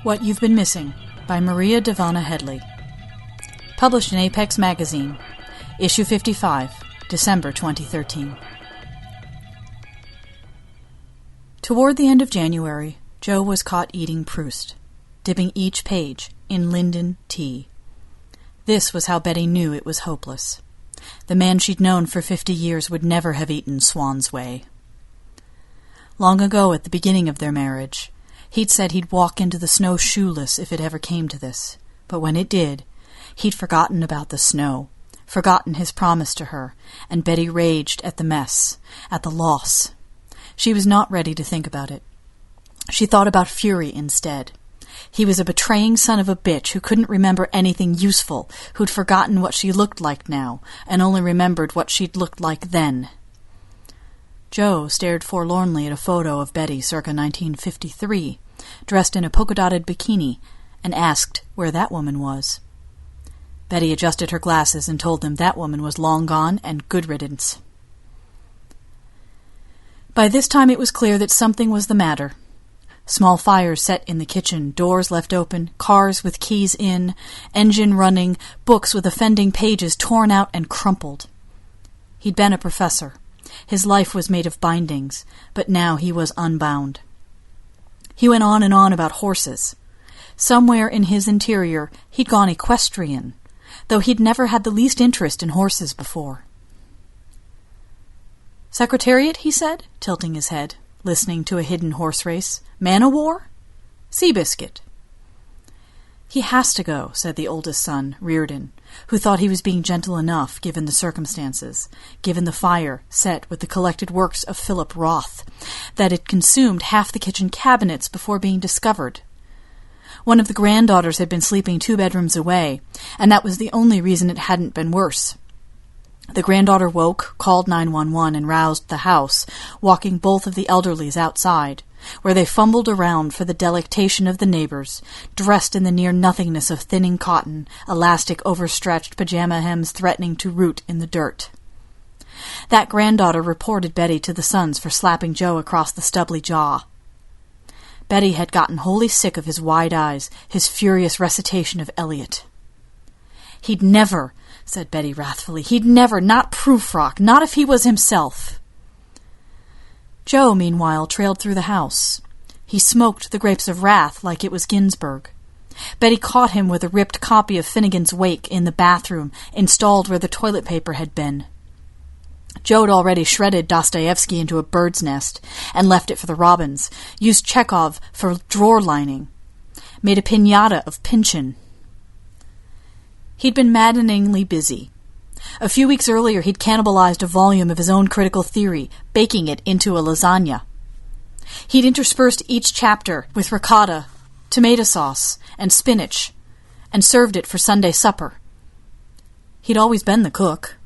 What You've Been Missing by Maria Devana Headley. Published in Apex Magazine, Issue 55, December 2013. Toward the end of January, Jo was caught eating Proust, dipping each page in linden tea. This was how Betty knew it was hopeless. The man she'd known for 50 years would never have eaten Swan's Way. Long ago, at the beginning of their marriage, he'd said he'd walk into the snow shoeless if it ever came to this, but when it did, he'd forgotten about the snow, forgotten his promise to her, and Betty raged at the mess, at the loss. She was not ready to think about it. She thought about Fury instead. He was a betraying son of a bitch who couldn't remember anything useful, who'd forgotten what she looked like now, and only remembered what she'd looked like then. Jo stared forlornly at a photo of Betty circa 1953, dressed in a polka-dotted bikini, and asked where that woman was. Betty adjusted her glasses and told them that woman was long gone and good riddance. By this time it was clear that something was the matter. Small fires set in the kitchen, doors left open, cars with keys in, engine running, books with offending pages torn out and crumpled. He'd been a professor. His life was made of bindings, but now he was unbound. He went on and on about horses. Somewhere in his interior he'd gone equestrian, though he'd never had the least interest in horses before. "Secretariat," he said, tilting his head, listening to a hidden horse race. "Man-o'-war? Seabiscuit." "He has to go," said the oldest son, Reardon, who thought he was being gentle enough given the circumstances, given the fire set with the collected works of Philip Roth, that had consumed half the kitchen cabinets before being discovered. One of the granddaughters had been sleeping 2 bedrooms away, and that was the only reason it hadn't been worse. The granddaughter woke, called 911, and roused the house, walking both of the elderlies outside, where they fumbled around for the delectation of the neighbors, dressed in the near-nothingness of thinning cotton, elastic overstretched pajama hems threatening to root in the dirt. That granddaughter reported Betty to the sons for slapping Jo across the stubbly jaw. Betty had gotten wholly sick of his wide eyes, his furious recitation of Eliot. "He'd never," said Betty wrathfully, "he'd never, not Prufrock, not if he was himself." Jo, meanwhile, trailed through the house. He smoked the grapes of wrath like it was Ginsberg. Betty caught him with a ripped copy of Finnegan's Wake in the bathroom, installed where the toilet paper had been. Jo'd already shredded Dostoevsky into a bird's nest and left it for the robins, used Chekhov for drawer lining, made a piñata of Pynchon. He'd been maddeningly busy. A few weeks earlier he'd cannibalized a volume of his own critical theory, baking it into a lasagna. He'd interspersed each chapter with ricotta, tomato sauce, and spinach, and served it for Sunday supper. He'd always been the cook.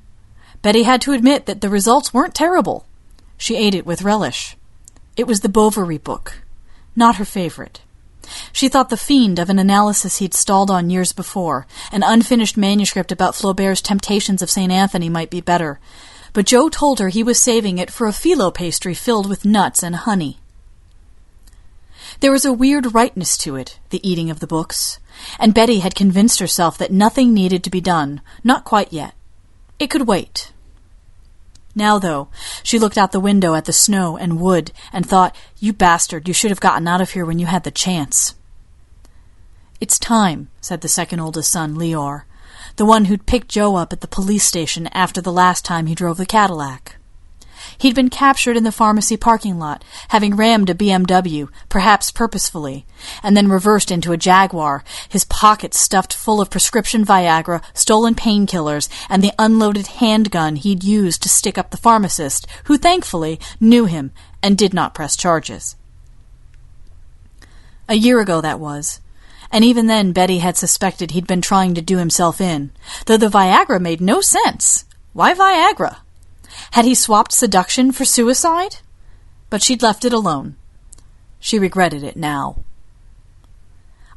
Betty had to admit that the results weren't terrible. She ate it with relish. It was the Bovary book, not her favorite. She thought The Fiend of an analysis he'd stalled on years before, an unfinished manuscript about Flaubert's Temptations of St. Anthony might be better, but Jo told her he was saving it for a phyllo pastry filled with nuts and honey. There was a weird rightness to it, the eating of the books, and Betty had convinced herself that nothing needed to be done, not quite yet. It could wait. Now, though, she looked out the window at the snow and wood and thought, "You bastard, you should have gotten out of here when you had the chance." "It's time," said the second oldest son, Leor, the one who'd picked Jo up at the police station after the last time he drove the Cadillac. He'd been captured in the pharmacy parking lot, having rammed a BMW, perhaps purposefully, and then reversed into a Jaguar, his pockets stuffed full of prescription Viagra, stolen painkillers, and the unloaded handgun he'd used to stick up the pharmacist, who thankfully knew him and did not press charges. A year ago that was, and even then Betty had suspected he'd been trying to do himself in, though the Viagra made no sense. Why Viagra? Had he swapped seduction for suicide? But she'd left it alone. She regretted it now.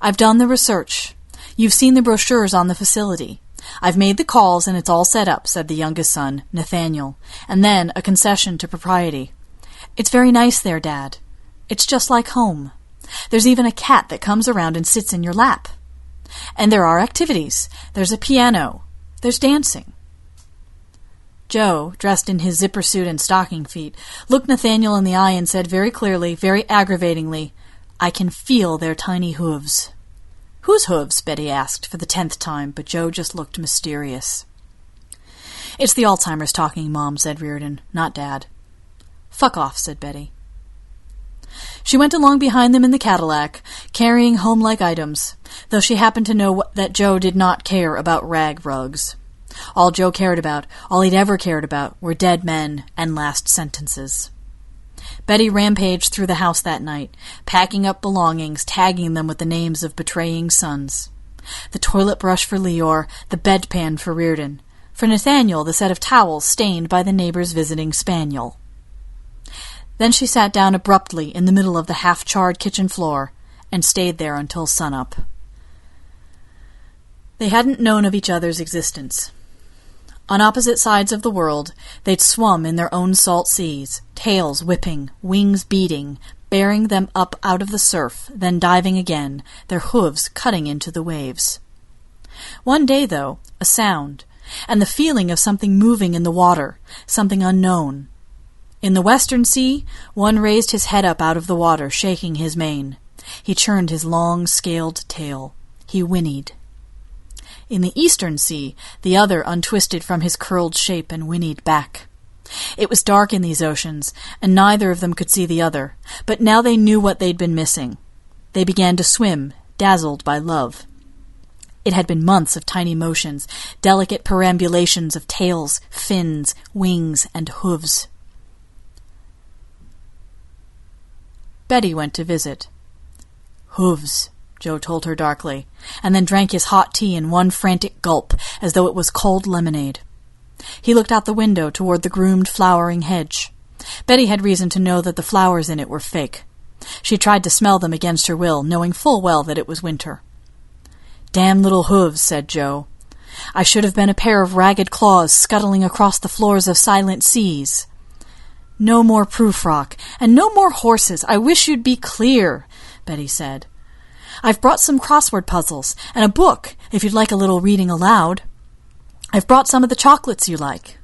"I've done the research. You've seen the brochures on the facility. I've made the calls and it's all set up," said the youngest son, Nathaniel, and then a concession to propriety. "It's very nice there, Dad. It's just like home. There's even a cat that comes around and sits in your lap. And there are activities. There's a piano. There's dancing. Joe, dressed in his zipper suit and stocking feet, looked Nathaniel in the eye and said very clearly, very aggravatingly, "I can feel their tiny hooves." "Whose hooves?" Betty asked for the 10th time, but Joe just looked mysterious. "It's the Alzheimer's talking, Mom," said Reardon, "not Dad." "Fuck off," said Betty. She went along behind them in the Cadillac, carrying home-like items, though she happened to know that Joe did not care about rag rugs. All Joe cared about, all he'd ever cared about, were dead men and last sentences. Betty rampaged through the house that night, packing up belongings, tagging them with the names of betraying sons. The toilet brush for Leor, the bedpan for Reardon. For Nathaniel, the set of towels stained by the neighbor's visiting spaniel. Then she sat down abruptly in the middle of the half-charred kitchen floor and stayed there until sunup. They hadn't known of each other's existence. On opposite sides of the world, they'd swum in their own salt seas, tails whipping, wings beating, bearing them up out of the surf, then diving again, their hooves cutting into the waves. One day, though, a sound, and the feeling of something moving in the water, something unknown. In the western sea, one raised his head up out of the water, shaking his mane. He churned his long, scaled tail. He whinnied. In the eastern sea, the other untwisted from his curled shape and whinnied back. It was dark in these oceans, and neither of them could see the other, but now they knew what they'd been missing. They began to swim, dazzled by love. It had been months of tiny motions, delicate perambulations of tails, fins, wings, and hooves. Betty went to visit. "Hooves," Joe told her darkly, and then drank his hot tea in one frantic gulp, as though it was cold lemonade. He looked out the window toward the groomed flowering hedge. Betty had reason to know that the flowers in it were fake. She tried to smell them against her will, knowing full well that it was winter. "Damn little hooves," said Joe. "I should have been a pair of ragged claws scuttling across the floors of silent seas." "No more proof-rock, and no more horses. I wish you'd be clear," Betty said. "I've brought some crossword puzzles, and a book, if you'd like a little reading aloud. I've brought some of the chocolates you like."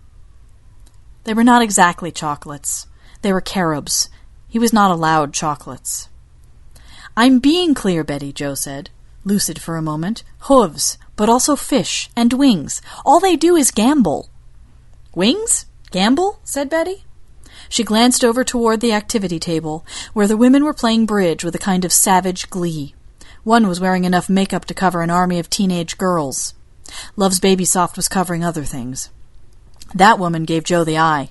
They were not exactly chocolates. They were carobs. He was not allowed chocolates. "I'm being clear, Betty," Joe said, lucid for a moment. "Hooves, but also fish, and wings. All they do is gamble." "Wings? Gamble?" said Betty. She glanced over toward the activity table, where the women were playing bridge with a kind of savage glee. One was wearing enough makeup to cover an army of teenage girls. Love's Baby Soft was covering other things. That woman gave Joe the eye.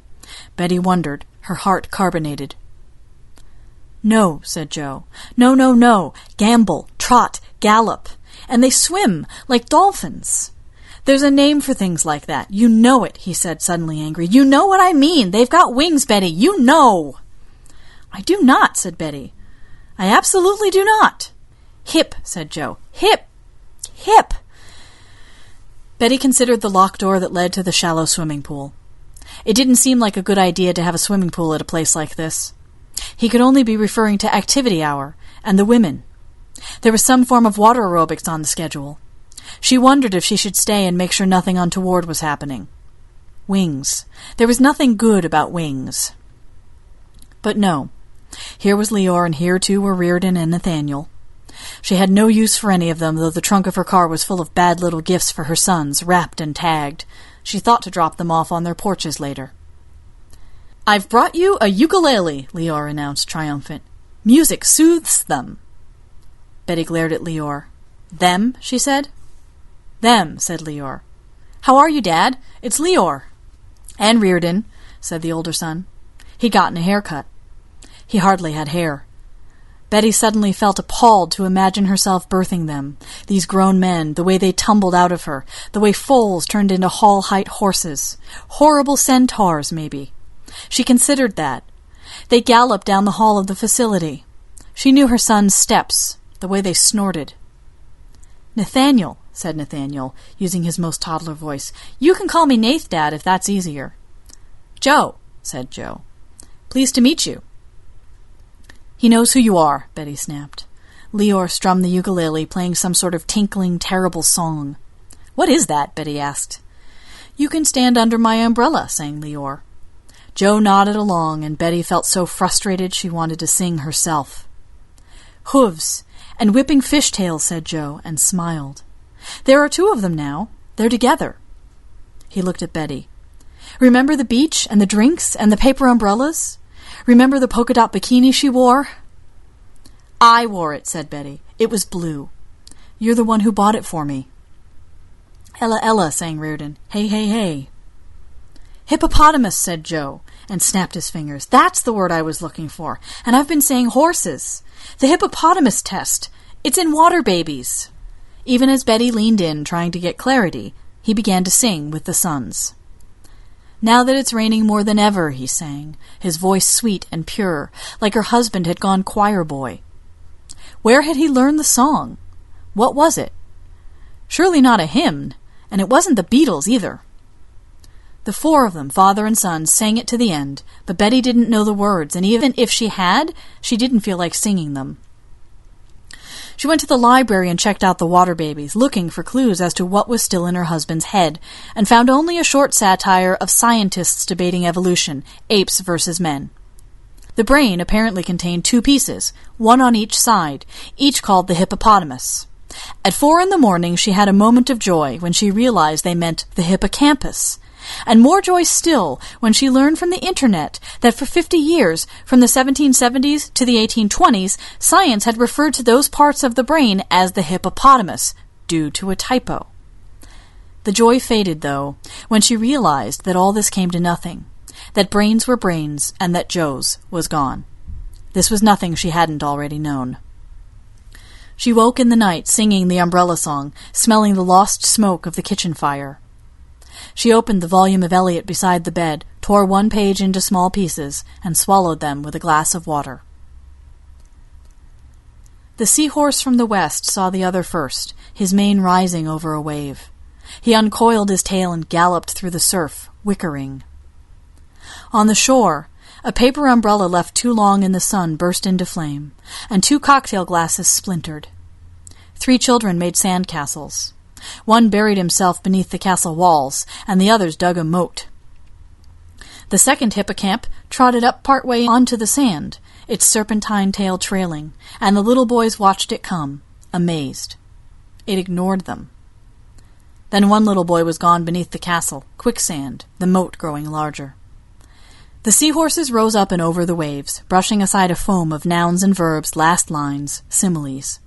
Betty wondered, her heart carbonated. "No," said Joe. "No, no, no. Gamble, trot, gallop. And they swim like dolphins. There's a name for things like that. You know it," he said, suddenly angry. "You know what I mean. They've got wings, Betty. You know." "I do not," said Betty. "I absolutely do not." "Hip," said Joe. "Hip. Hip." Betty considered the locked door that led to the shallow swimming pool. It didn't seem like a good idea to have a swimming pool at a place like this. He could only be referring to activity hour and the women. There was some form of water aerobics on the schedule. She wondered if she should stay and make sure nothing untoward was happening. Wings. There was nothing good about wings. But no. Here was Leor, and here too were Reardon and Nathaniel. She had no use for any of them, though the trunk of her car was full of bad little gifts for her sons, wrapped and tagged. She thought to drop them off on their porches later. "I've brought you a ukulele," Leor announced, triumphant. "Music soothes them." Betty glared at Leor. "Them?" she said. "Them," said Leor. "How are you, Dad? It's Leor." "And Reardon," said the older son. He'd gotten a haircut. He hardly had hair. Betty suddenly felt appalled to imagine herself birthing them, these grown men, the way they tumbled out of her, the way foals turned into hall-height horses. Horrible centaurs, maybe. She considered that. They galloped down the hall of the facility. She knew her son's steps, the way they snorted. "Nathaniel," said Nathaniel, using his most toddler voice. "You can call me Nath, Dad, if that's easier." "Joe," said Joe. "Pleased to meet you." "He knows who you are," Betty snapped. Leor strummed the ukulele, playing some sort of tinkling, terrible song. "What is that?" Betty asked. "You Can Stand Under My Umbrella," sang Leor. Joe nodded along, and Betty felt so frustrated she wanted to sing herself. "Hooves and whipping fishtails," said Joe, and smiled. "There are 2 of them now. They're together." He looked at Betty. "Remember the beach and the drinks and the paper umbrellas? Remember the polka dot bikini she wore?" "I wore it," said Betty. "It was blue. You're the one who bought it for me." "Ella, Ella," sang Reardon. "Hey, hey, hey." "Hippopotamus," said Joe, and snapped his fingers. "That's the word I was looking for, and I've been saying horses. The hippopotamus test. It's in Water Babies." Even as Betty leaned in, trying to get clarity, he began to sing with the sons. "Now that it's raining more than ever," he sang, his voice sweet and pure, like her husband had gone choir boy. Where had he learned the song? What was it? Surely not a hymn, and it wasn't the Beatles either. The 4 of them, father and son, sang it to the end, but Betty didn't know the words, and even if she had, she didn't feel like singing them. She went to the library and checked out the Water Babies, looking for clues as to what was still in her husband's head, and found only a short satire of scientists debating evolution, apes versus men. The brain apparently contained 2 pieces, one on each side, each called the hippopotamus. At 4 a.m, she had a moment of joy when she realized they meant the hippocampus, and more joy still when she learned from the internet that for 50 years, from the 1770s to the 1820s, science had referred to those parts of the brain as the hippopotamus, due to a typo. The joy faded, though, when she realized that all this came to nothing, that brains were brains, and that Joe's was gone. This was nothing she hadn't already known. She woke in the night singing the umbrella song, smelling the lost smoke of the kitchen fire. She opened the volume of Eliot beside the bed, tore 1 page into small pieces, and swallowed them with a glass of water. The seahorse from the west saw the other first, his mane rising over a wave. He uncoiled his tail and galloped through the surf, whickering. On the shore, a paper umbrella left too long in the sun burst into flame, and 2 cocktail glasses splintered. 3 children made sand castles. One buried himself beneath the castle walls, and the others dug a moat. The second hippocamp trotted up part way onto the sand, its serpentine tail trailing, and the little boys watched it come, amazed. It ignored them. Then one little boy was gone beneath the castle, quicksand, the moat growing larger. The seahorses rose up and over the waves, brushing aside a foam of nouns and verbs, last lines, similes.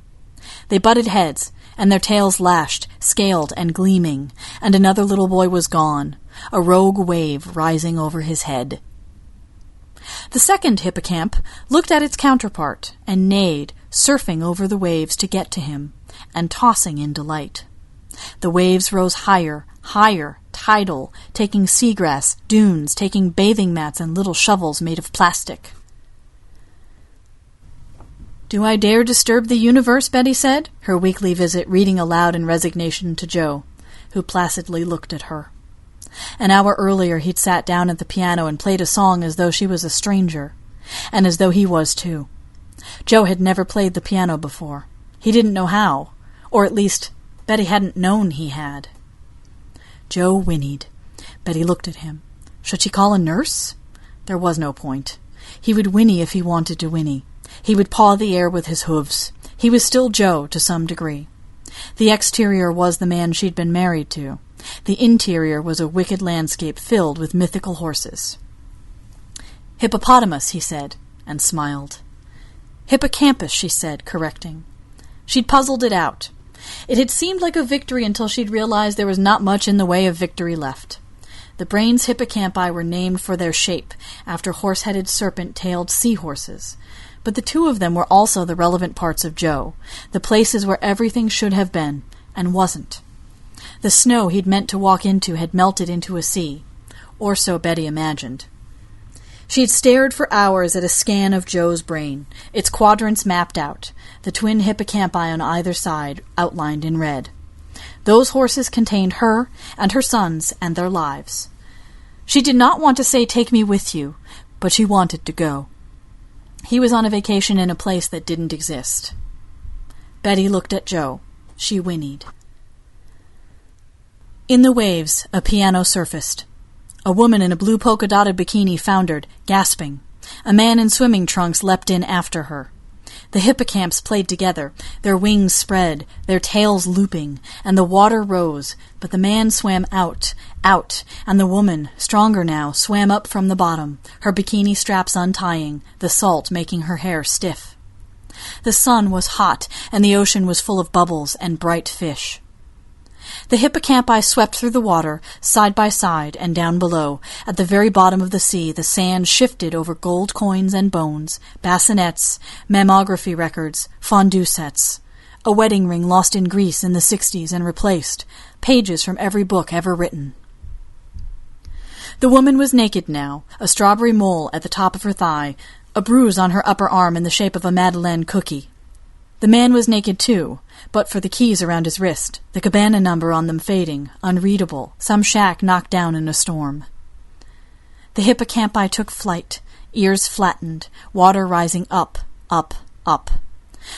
They butted heads, and their tails lashed, scaled and gleaming, and another little boy was gone, a rogue wave rising over his head. The second hippocamp looked at its counterpart and neighed, surfing over the waves to get to him, and tossing in delight. The waves rose higher, higher, tidal, taking seagrass, dunes, taking bathing mats and little shovels made of plastic. "Do I dare disturb the universe?" Betty said, her weekly visit reading aloud in resignation to Joe, who placidly looked at her. An hour earlier he'd sat down at the piano and played a song as though she was a stranger, and as though he was too. Joe had never played the piano before. He didn't know how, or at least Betty hadn't known he had. Joe whinnied. Betty looked at him. Should she call a nurse? There was no point. He would whinny if he wanted to whinny. He would paw the air with his hooves. He was still Joe to some degree. The exterior was the man she'd been married to. The interior was a wicked landscape filled with mythical horses. "Hippopotamus," he said, and smiled. "Hippocampus," she said, correcting. She'd puzzled it out. It had seemed like a victory until she'd realized there was not much in the way of victory left. The brain's hippocampi were named for their shape, after horse-headed serpent-tailed seahorses. But the 2 of them were also the relevant parts of Joe, the places where everything should have been, and wasn't. The snow he'd meant to walk into had melted into a sea, or so Betty imagined. She'd stared for hours at a scan of Joe's brain, its quadrants mapped out, the twin hippocampi on either side outlined in red. Those horses contained her and her sons and their lives. She did not want to say, "Take me with you," but she wanted to go. He was on a vacation in a place that didn't exist. Betty looked at Joe. She whinnied. In the waves, a piano surfaced. A woman in a blue polka-dotted bikini foundered, gasping. A man in swimming trunks leapt in after her. The hippocamps played together, their wings spread, their tails looping, and the water rose, but the man swam out, and the woman, stronger now, swam up from the bottom, her bikini straps untying, the salt making her hair stiff. The sun was hot, and the ocean was full of bubbles and bright fish. The hippocampi swept through the water, side by side, and down below. At the very bottom of the sea, the sand shifted over gold coins and bones, bassinets, mammography records, fondue sets. A wedding ring lost in Greece in the 60s and replaced, pages from every book ever written. The woman was naked now, a strawberry mole at the top of her thigh, a bruise on her upper arm in the shape of a Madeleine cookie. The man was naked too, but for the keys around his wrist, the cabana number on them fading, unreadable, some shack knocked down in a storm. The hippocampi took flight, ears flattened, water rising up, up, up.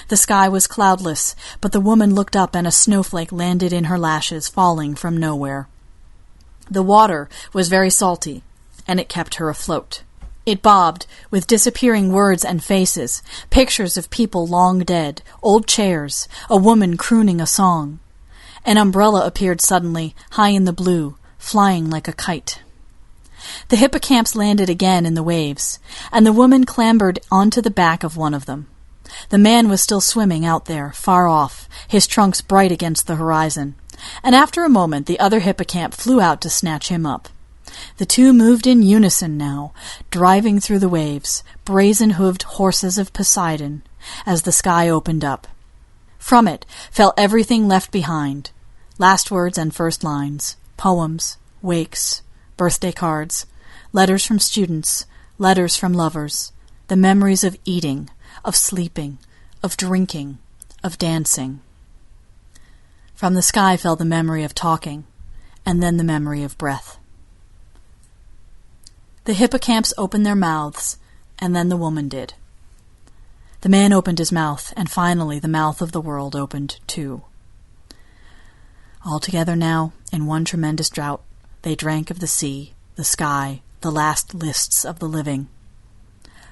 The sky was cloudless, but the woman looked up and a snowflake landed in her lashes, falling from nowhere. The water was very salty, and it kept her afloat. It bobbed, with disappearing words and faces, pictures of people long dead, old chairs, a woman crooning a song. An umbrella appeared suddenly, high in the blue, flying like a kite. The hippocamps landed again in the waves, and the woman clambered onto the back of one of them. The man was still swimming out there, far off, his trunks bright against the horizon, and after a moment the other hippocamp flew out to snatch him up. The two moved in unison now, driving through the waves, brazen-hooved horses of Poseidon, as the sky opened up. From it fell everything left behind, last words and first lines, poems, wakes, birthday cards, letters from students, letters from lovers, the memories of eating, of sleeping, of drinking, of dancing. From the sky fell the memory of talking, and then the memory of breath. The hippocamps opened their mouths, and then the woman did. The man opened his mouth, and finally the mouth of the world opened too. All together now, in one tremendous drought, they drank of the sea, the sky, the last lists of the living.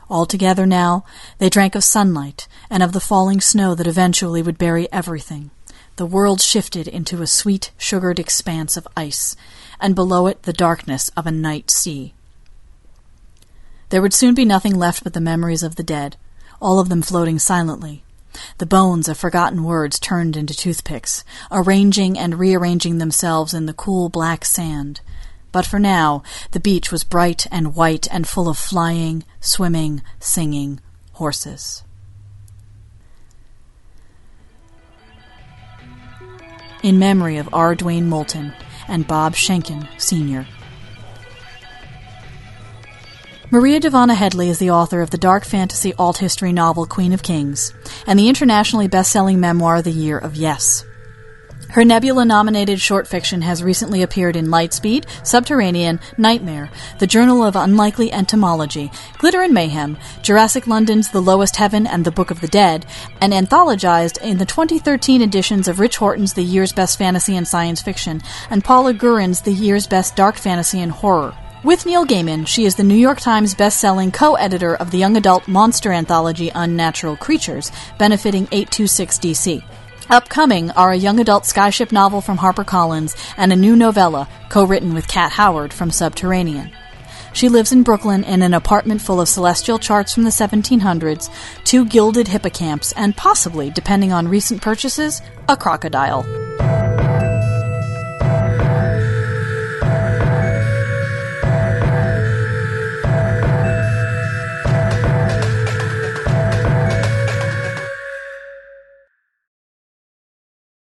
All together now, they drank of sunlight, and of the falling snow that eventually would bury everything. The world shifted into a sweet, sugared expanse of ice, and below it the darkness of a night sea. There would soon be nothing left but the memories of the dead, all of them floating silently. The bones of forgotten words turned into toothpicks, arranging and rearranging themselves in the cool black sand. But for now, the beach was bright and white and full of flying, swimming, singing horses. In memory of R. Dwayne Moulton and Bob Schenken, Sr. Maria Dahvana Headley is the author of the dark fantasy alt-history novel Queen of Kings and the internationally best-selling memoir of the year of Yes. Her Nebula-nominated short fiction has recently appeared in Lightspeed, Subterranean, Nightmare, The Journal of Unlikely Entomology, Glitter and Mayhem, Jurassic London's The Lowest Heaven and The Book of the Dead, and anthologized in the 2013 editions of Rich Horton's The Year's Best Fantasy and Science Fiction and Paula Gurin's The Year's Best Dark Fantasy and Horror. With Neil Gaiman, she is the New York Times best-selling co-editor of the young adult monster anthology Unnatural Creatures, benefiting 826DC. Upcoming are a young adult skyship novel from HarperCollins and a new novella, co-written with Kat Howard from Subterranean. She lives in Brooklyn in an apartment full of celestial charts from the 1700s, 2 gilded hippocamps, and possibly, depending on recent purchases, a crocodile.